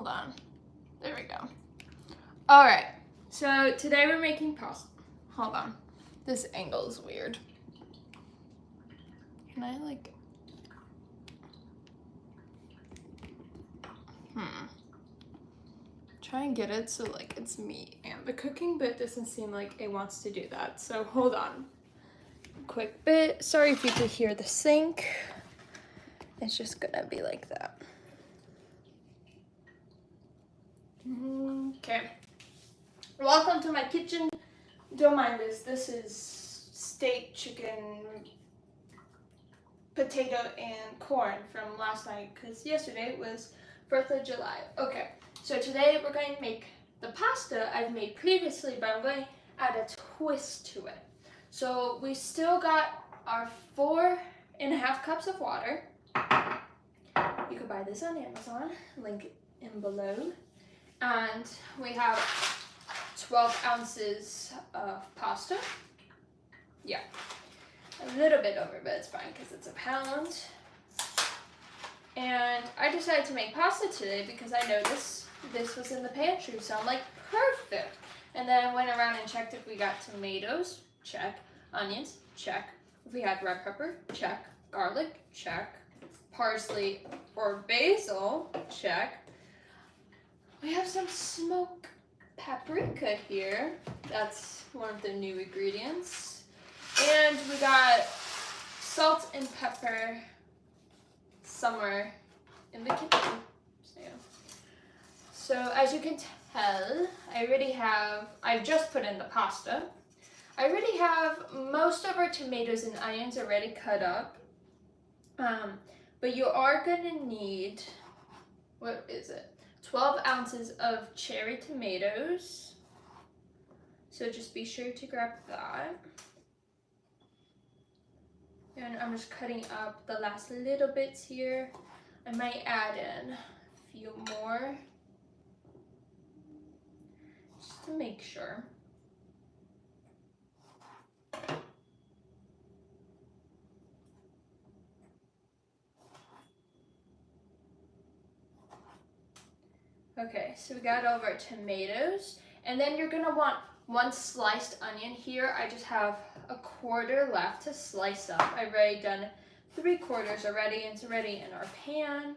Hold on. There we go. All right. So today we're making pasta. Hold on. This angle is weird. Can I like... Try and get it so like it's me and the cooking, but it doesn't seem like it wants to do that. So hold on. Quick bit. Sorry if you could hear the sink. It's just gonna be like that. Okay. Welcome to my kitchen. Don't mind this. This is steak, chicken, potato, and corn from last night because yesterday was 4th of July. Okay, so today we're going to make the pasta I've made previously, but I'm going to add a twist to it. So we still got our 4.5 cups of water. You can buy this on Amazon, link in below. And we have 12 ounces of pasta. Yeah, a little bit over, but it's fine because it's a pound. And I decided to make pasta today because I noticed this was in the pantry, so I'm like, perfect. And then I went around and checked if we got tomatoes, check. Onions, check. If we had red pepper, check. Garlic, check. Parsley or basil, check. We have some smoked paprika here. That's one of the new ingredients. And we got salt and pepper somewhere in the kitchen. So as you can tell, I've just put in the pasta. I already have most of our tomatoes and onions already cut up. But you are gonna need, what is it? 12 ounces of cherry tomatoes. So just be sure to grab that. And I'm just cutting up the last little bits here. I might add in a few more, just to make sure. Okay, so we got all of our tomatoes, and then you're gonna want 1 sliced onion here. I just have a quarter left to slice up. I've already done 3/4 already, and it's already in our pan.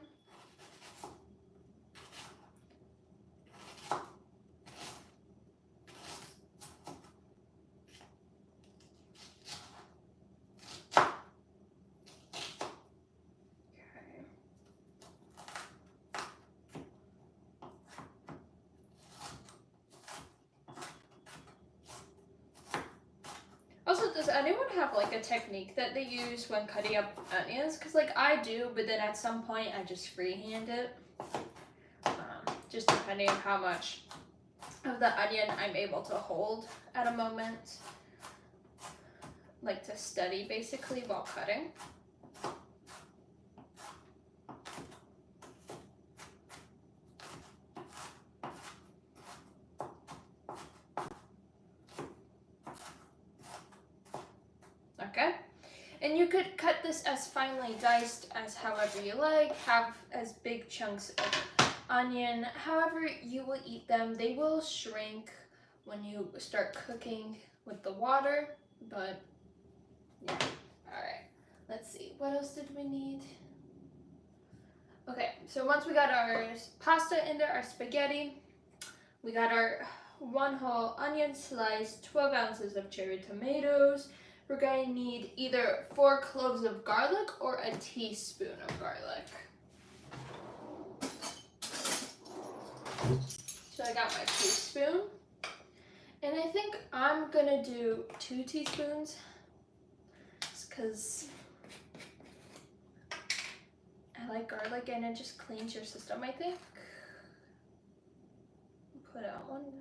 Also, does anyone have like a technique that they use when cutting up onions? Because like I do, but then at some point I just freehand it. Just depending on how much of the onion I'm able to hold at a moment. Like to study basically while cutting. Okay, and you could cut this as finely diced as however you like, have as big chunks of onion, however you will eat them. They will shrink when you start cooking with the water, but yeah. Alright, let's see, what else did we need? Okay, so once we got our pasta in there, our spaghetti, we got our 1 whole onion sliced, 12 ounces of cherry tomatoes. We're going to need either 4 cloves of garlic or a teaspoon of garlic. So I got my teaspoon. And I think I'm going to do 2 teaspoons. Just because I like garlic and it just cleans your system, I think. Put out 1.5.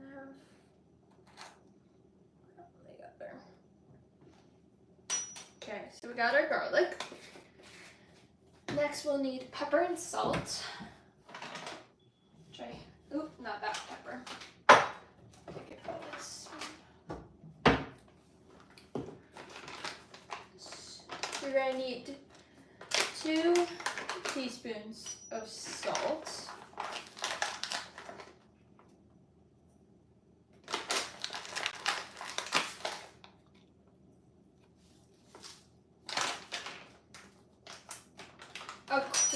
Okay, so we got our garlic. Next we'll need pepper and salt. Oop, not that pepper. Take it from this. We're gonna need 2 teaspoons of salt.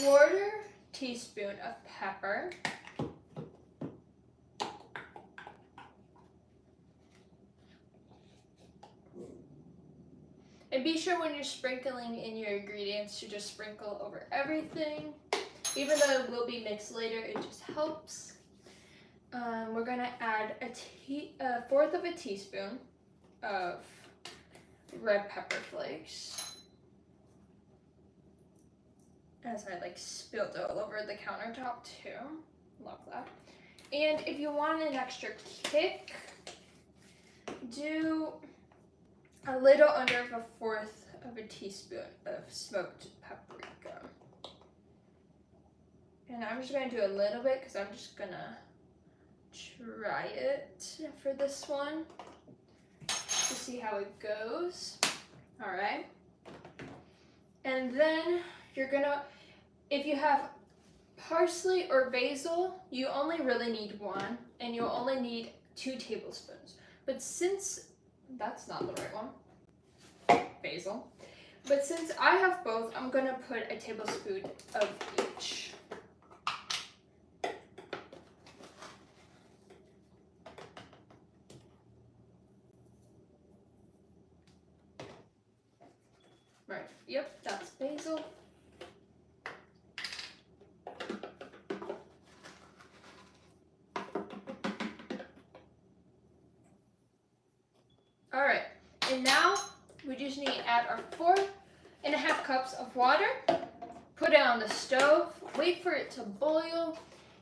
1/4 teaspoon of pepper. And be sure when you're sprinkling in your ingredients to just sprinkle over everything. Even though it will be mixed later, it just helps. We're gonna add a 1/4 of a teaspoon of red pepper flakes. As I like spilled all over the countertop too. Love that. And if you want an extra kick, do a little under 1/4 of a teaspoon of smoked paprika. And I'm just gonna do a little bit because I'm just gonna try it for this one to see how it goes. All right. And then you're gonna, if you have parsley or basil, you only really need 1, and you'll only need 2 tablespoons. But since that's not the right one, basil. But since I have both, I'm gonna put a tablespoon of each. Right, yep, that's basil. All right, and now we just need to add our 4.5 cups of water, put it on the stove, wait for it to boil,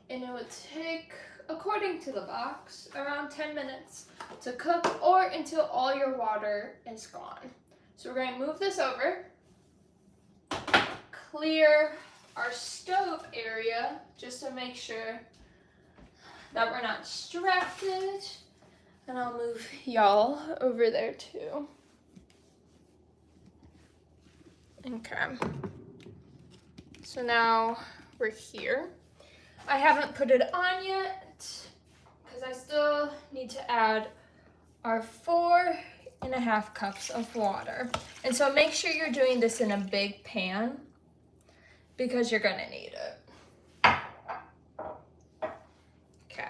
and it would take, according to the box, around 10 minutes to cook or until all your water is gone. So we're going to move this over, clear our stove area just to make sure that we're not distracted. And I'll move y'all over there too. Okay. So now we're here. I haven't put it on yet because I still need to add our 4.5 cups of water. And so make sure you're doing this in a big pan because you're gonna need it. Okay.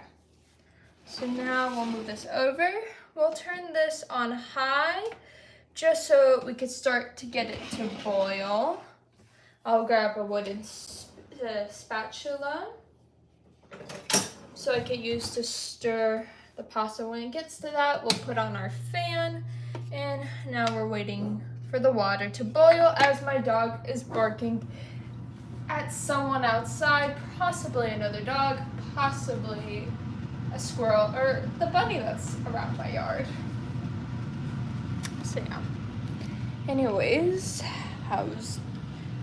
So now we'll move this over. We'll turn this on high just so we could start to get it to boil. I'll grab a wooden spatula so I can use to stir the pasta. When it gets to that, we'll put on our fan, and now we're waiting for the water to boil as my dog is barking at someone outside, possibly another dog, possibly a squirrel, or the bunny that's around my yard. So yeah. Anyways,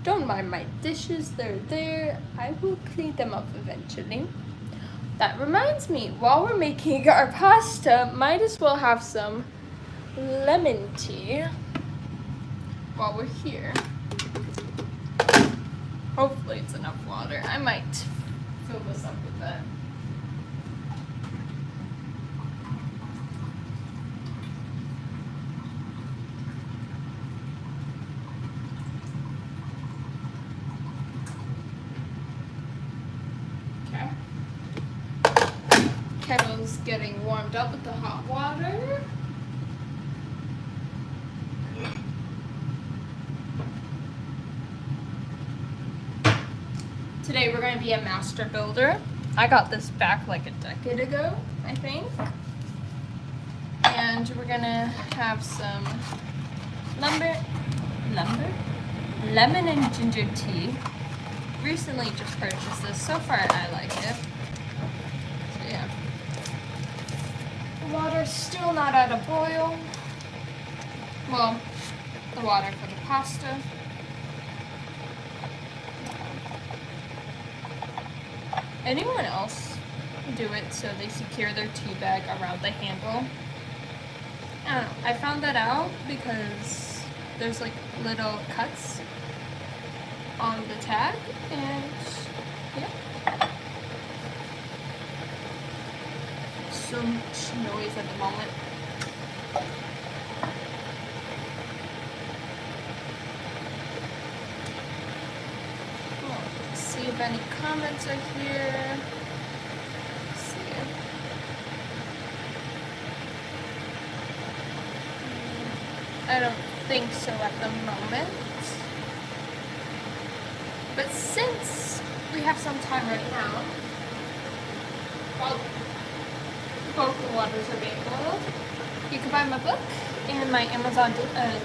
don't mind my dishes, they're there. I will clean them up eventually. That reminds me, while we're making our pasta, might as well have some lemon tea while we're here. Hopefully it's enough water. I might fill this up with that. Kettle's getting warmed up with the hot water. Today we're going to be a master builder. I got this back like a decade ago, I think. And we're going to have some lemon and ginger tea. Recently just purchased this. So far I like it. So yeah. The water's still not at a boil. Well, the water for the pasta. Anyone else do it so they secure their tea bag around the handle? I don't know. I found that out because there's like little cuts on the tag, and yeah. So much noise at the moment. comments are here. Let's see. I don't think so at the moment. But since we have some time right now, while both the waters are being boiled, you can buy my book and my Amazon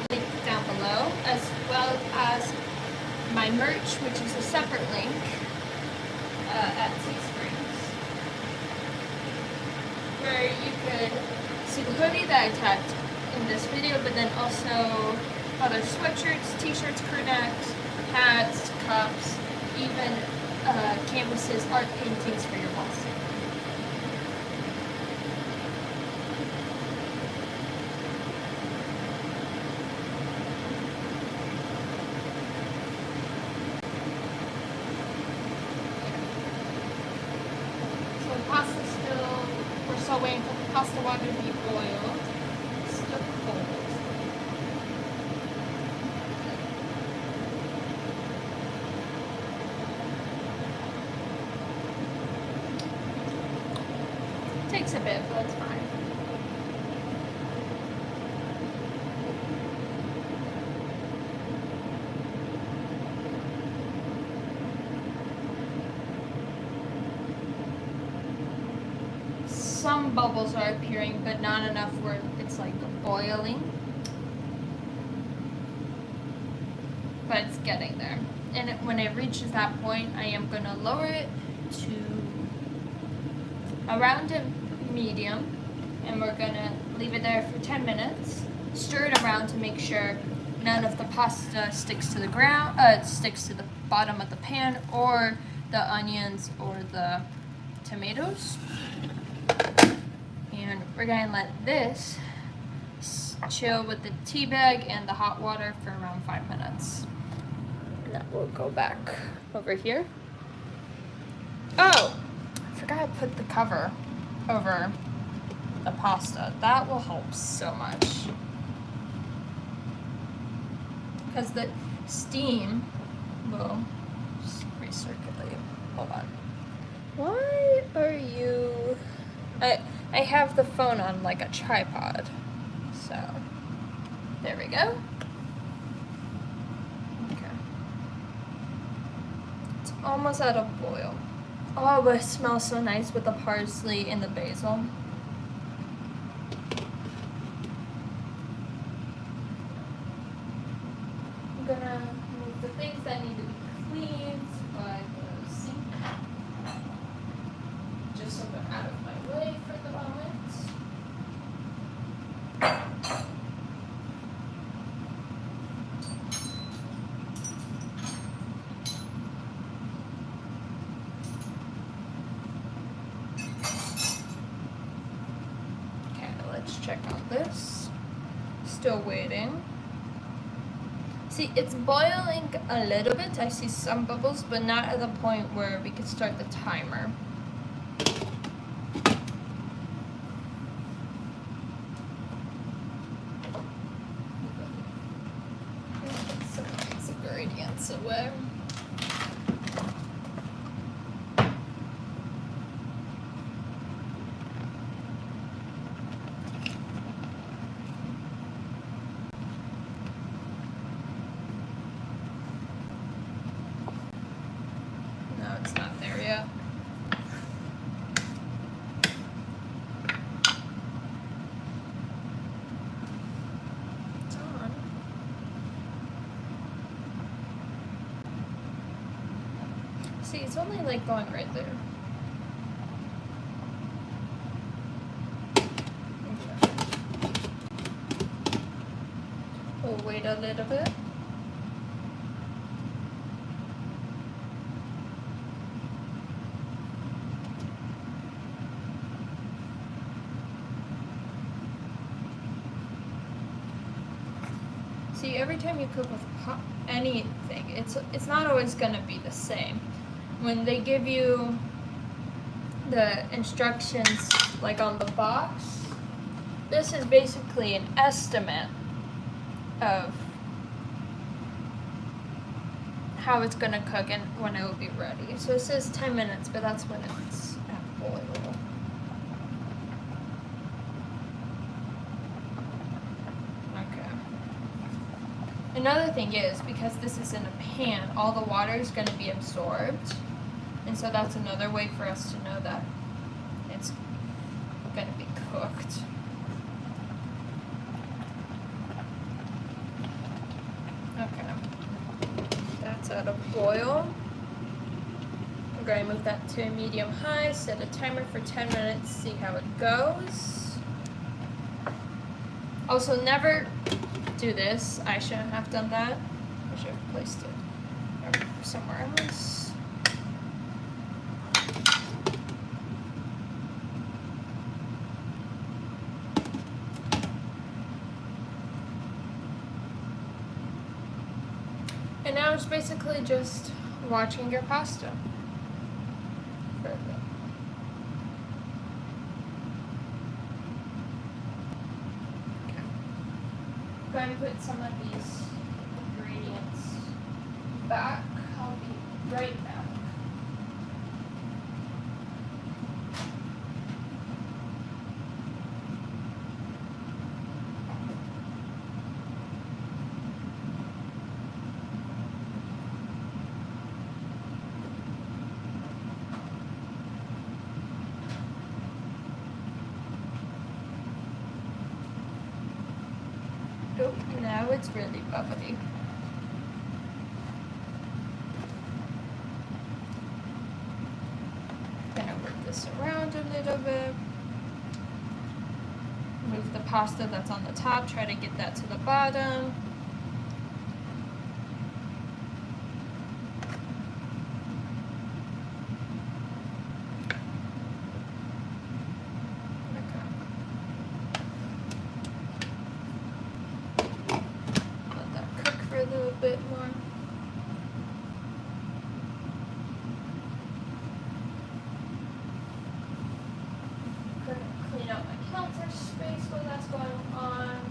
link down below, as well as my merch, which is a separate link at Teesprings, where you could see the hoodie that I tagged in this video, but then also other sweatshirts, t-shirts, crew necks, hats, cups, even canvases, art paintings for your walls. So the pasta's still, we're still waiting for the pasta water to be boiled. It's still cold. Takes a bit, but it's fine. Some bubbles are appearing, but not enough where it's like boiling. But it's getting there. And when it reaches that point, I am going to lower it to around a medium, and we're gonna leave it there for 10 minutes. Stir it around to make sure none of the pasta sticks to the ground, sticks to the bottom of the pan, or the onions or the tomatoes. And we're gonna let this chill with the tea bag and the hot water for around 5 minutes. Now we'll go back over here. Oh! I forgot to put the cover over the pasta. That will help so much. Because the steam will just recirculate. Hold on. Why are you... I have the phone on like a tripod. So, there we go. Okay. It's almost at a boil. Oh, but it smells so nice with the parsley and the basil. I'm gonna move the things that need to be cleaned by the sink, just so they're out of my way for the moment. Check on this. Still waiting. See, it's boiling a little bit. I see some bubbles, but not at the point where we could start the timer. Put some ingredients away. It's not there yet. It's on. See, it's only like going right there. Okay. We'll wait a little bit. See, every time you cook with anything, it's not always going to be the same. When they give you the instructions, like on the box, this is basically an estimate of how it's gonna cook and when it will be ready. So it says 10 minutes, but that's when it's at boil. Okay. Another thing is, because this is in a pan, all the water is gonna be absorbed. And so that's another way for us to know that it's gonna be cooked. That's out of boil. I'm going to move that to medium-high, set a timer for 10 minutes, see how it goes. Also, never do this. I shouldn't have done that. I should have placed it somewhere else. And now it's basically just watching your pasta for a bit. Okay. I'm going to put some of these ingredients back. I'll be right back. Oh, now it's really bubbly. Gonna work this around a little bit. Move the pasta that's on the top, try to get that to the bottom. Bit more. Gonna clean out my counter space while that's going on.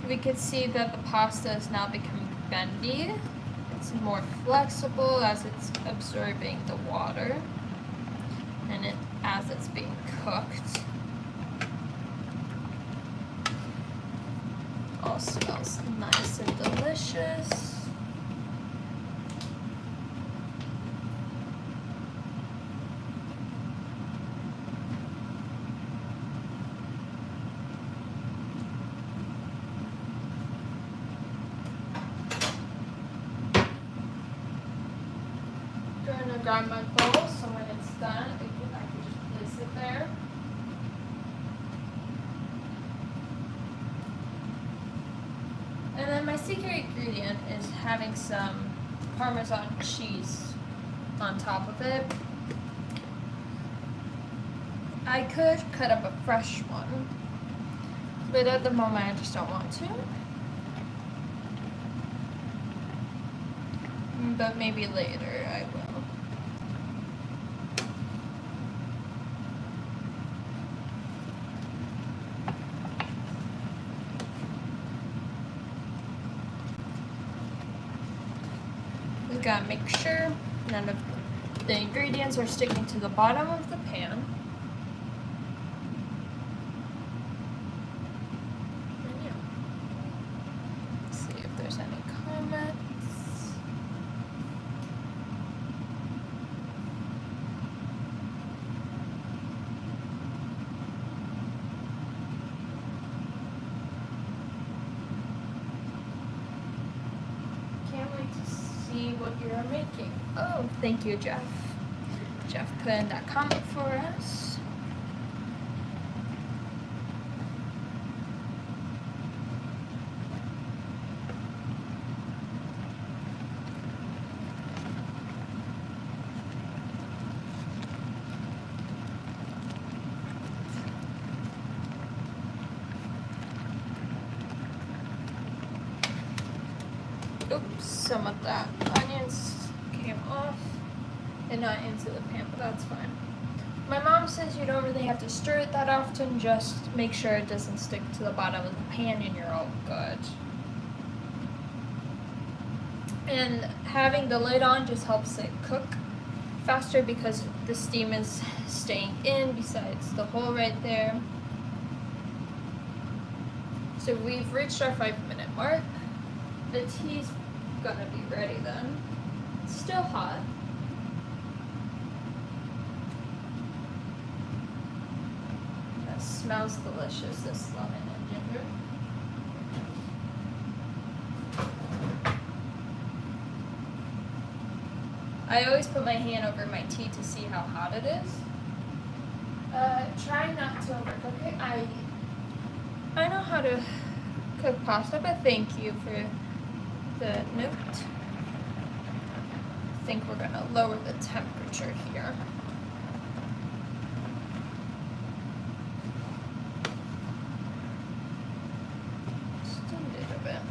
We could see that the pasta is now becoming bendy. It's more flexible as it's absorbing the water and as it's being cooked. All smells nice and delicious. Grab my bowl so when it's done, I can just place it there. And then my secret ingredient is having some Parmesan cheese on top of it. I could cut up a fresh one, but at the moment I just don't want to. But maybe later I will. Gotta make sure none of the ingredients are sticking to the bottom of the pan. And yeah. See if there's any comments. Can't wait to see what you're making. Oh, thank you, Jeff. Jeff put in that comment for us. Oops, some of that onions came off and not into the pan, but that's fine. My mom says you don't really have to stir it that often, just make sure it doesn't stick to the bottom of the pan and you're all good. And having the lid on just helps it cook faster because the steam is staying in besides the hole right there. So we've reached our 5-minute mark. The tea's gonna be ready then. It's still hot. That smells delicious, this lemon and ginger. I always put my hand over my tea to see how hot it is. Try not to overcook it. I know how to cook pasta, but thank you for the note. I think we're gonna lower the temperature here. Just a little bit.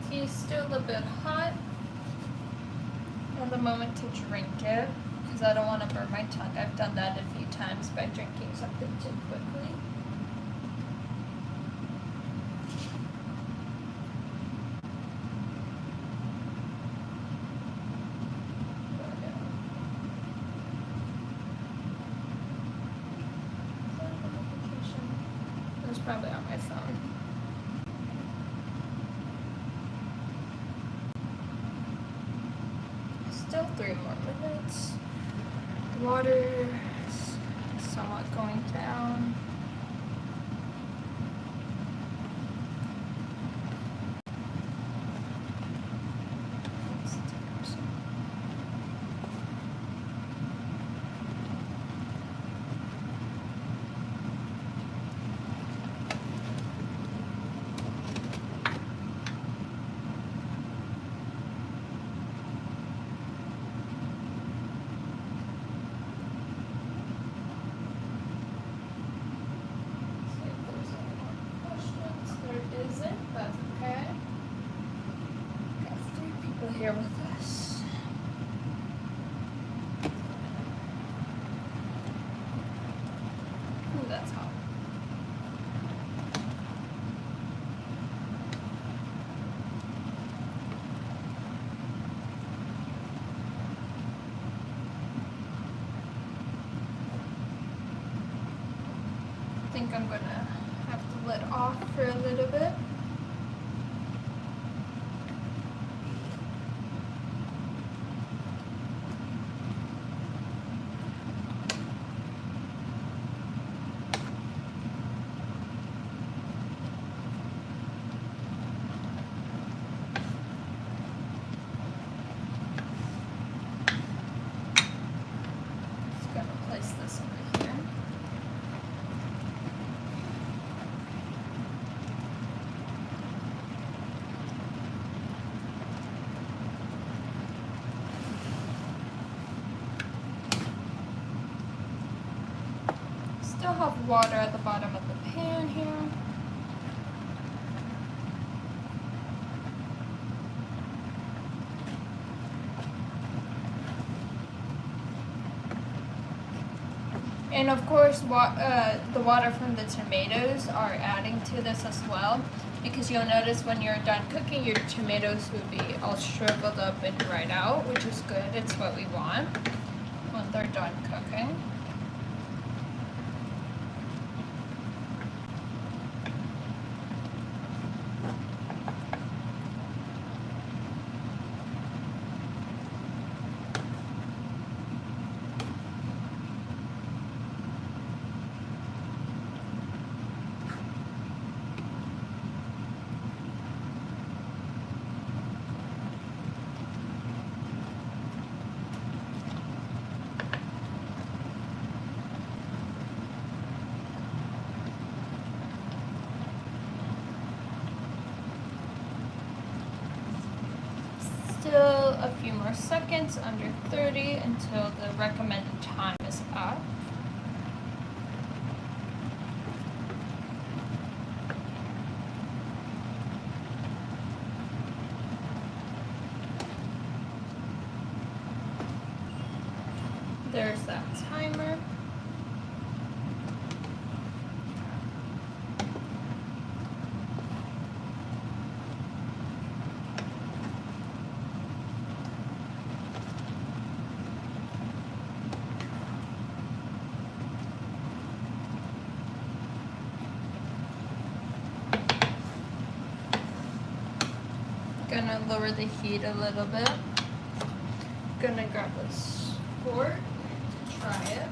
Tea's still a bit hot. And the moment to drink it, because I don't want to burn my tongue. I've done that a few times by drinking something too quickly. It was probably on my phone. Still 3 more minutes. Water is somewhat going down. Here with us. Ooh, that's hot. I think I'm gonna have the lid off for a little bit. Place this over here. Still have water at the bottom of the pan here. And of course, the water from the tomatoes are adding to this as well, because you'll notice when you're done cooking, your tomatoes will be all shriveled up and dried out, which is good. It's what we want when they're done cooking. few more seconds, under 30, until the recommended time is up. There's that timer. Gonna lower the heat a little bit. Gonna grab this fork to try it.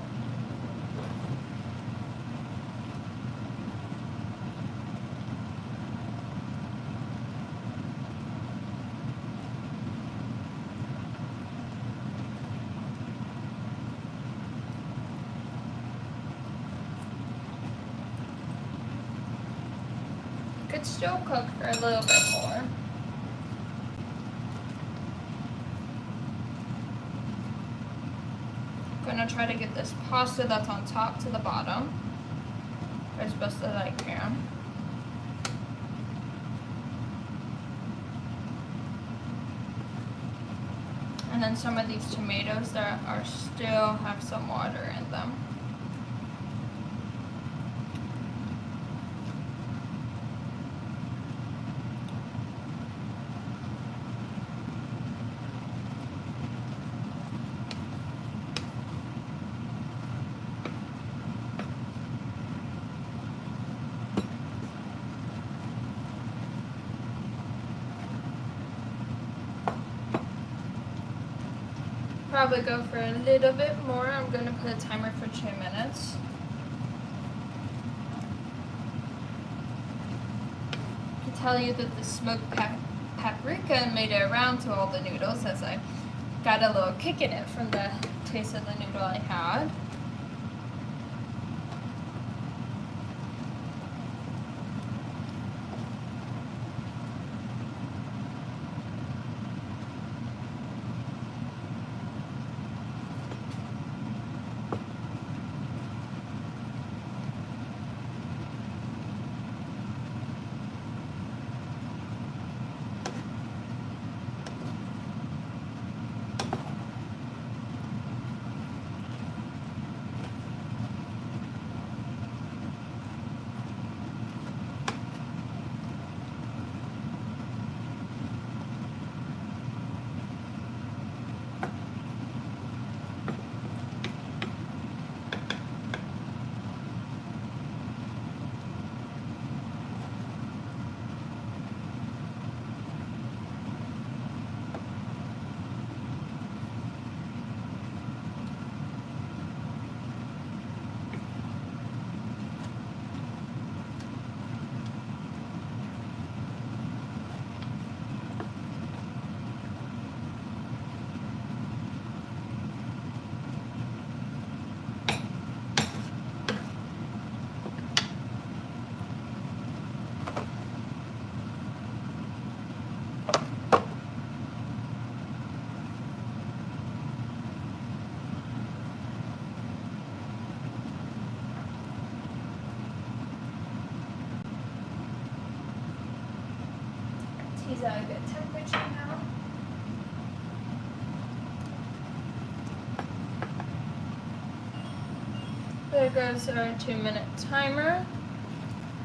Could still cook for a little bit more. Gonna try to get this pasta that's on top to the bottom as best as I can. And then some of these tomatoes that are still have some water in them. Probably go for a little bit more. I'm going to put a timer for 2 minutes. I can tell you that the smoked paprika made it around to all the noodles, as I got a little kick in it from the taste of the noodle I had. He's at a good temperature now. There goes our 2-minute timer.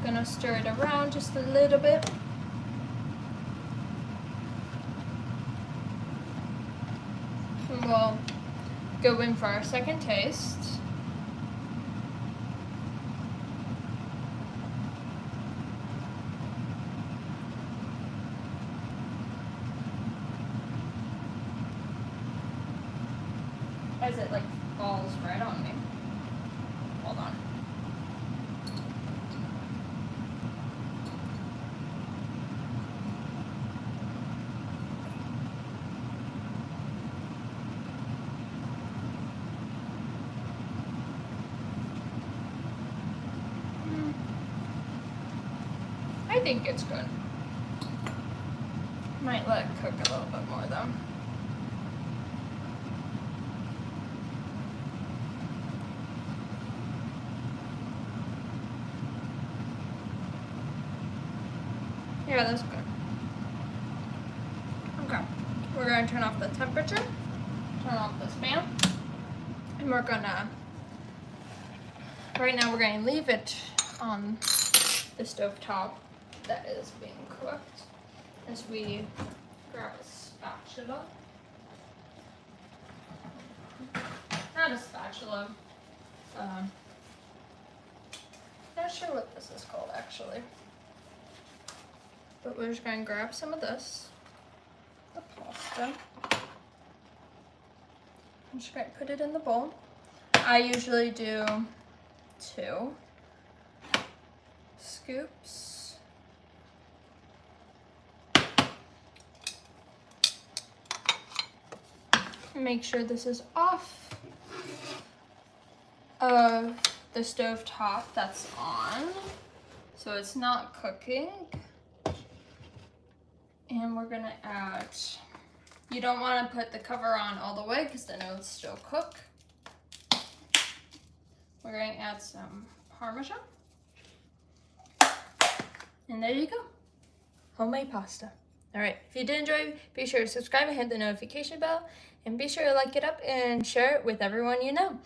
Gonna stir it around just a little bit. And we'll go in for our second taste. As it like falls right on me. Hold on. I think it's good. Might let it cook a little bit more though. Yeah, that's good. Okay, we're gonna turn off the temperature, turn off this fan, and we're gonna, right now we're gonna leave it on the stove top that is being cooked as we grab a spatula. Not a spatula. Not sure what this is called actually. But we're just gonna grab some of this, the pasta. I'm just gonna put it in the bowl. I usually do 2 scoops. Make sure this is off of the stove top that's on, so it's not cooking. And we're gonna add, you don't wanna put the cover on all the way because then it'll still cook. We're gonna add some Parmesan. And there you go, homemade pasta. All right, if you did enjoy, be sure to subscribe and hit the notification bell. And be sure to like it up and share it with everyone you know.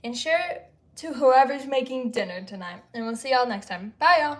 And share it to whoever's making dinner tonight. And we'll see y'all next time. Bye, y'all.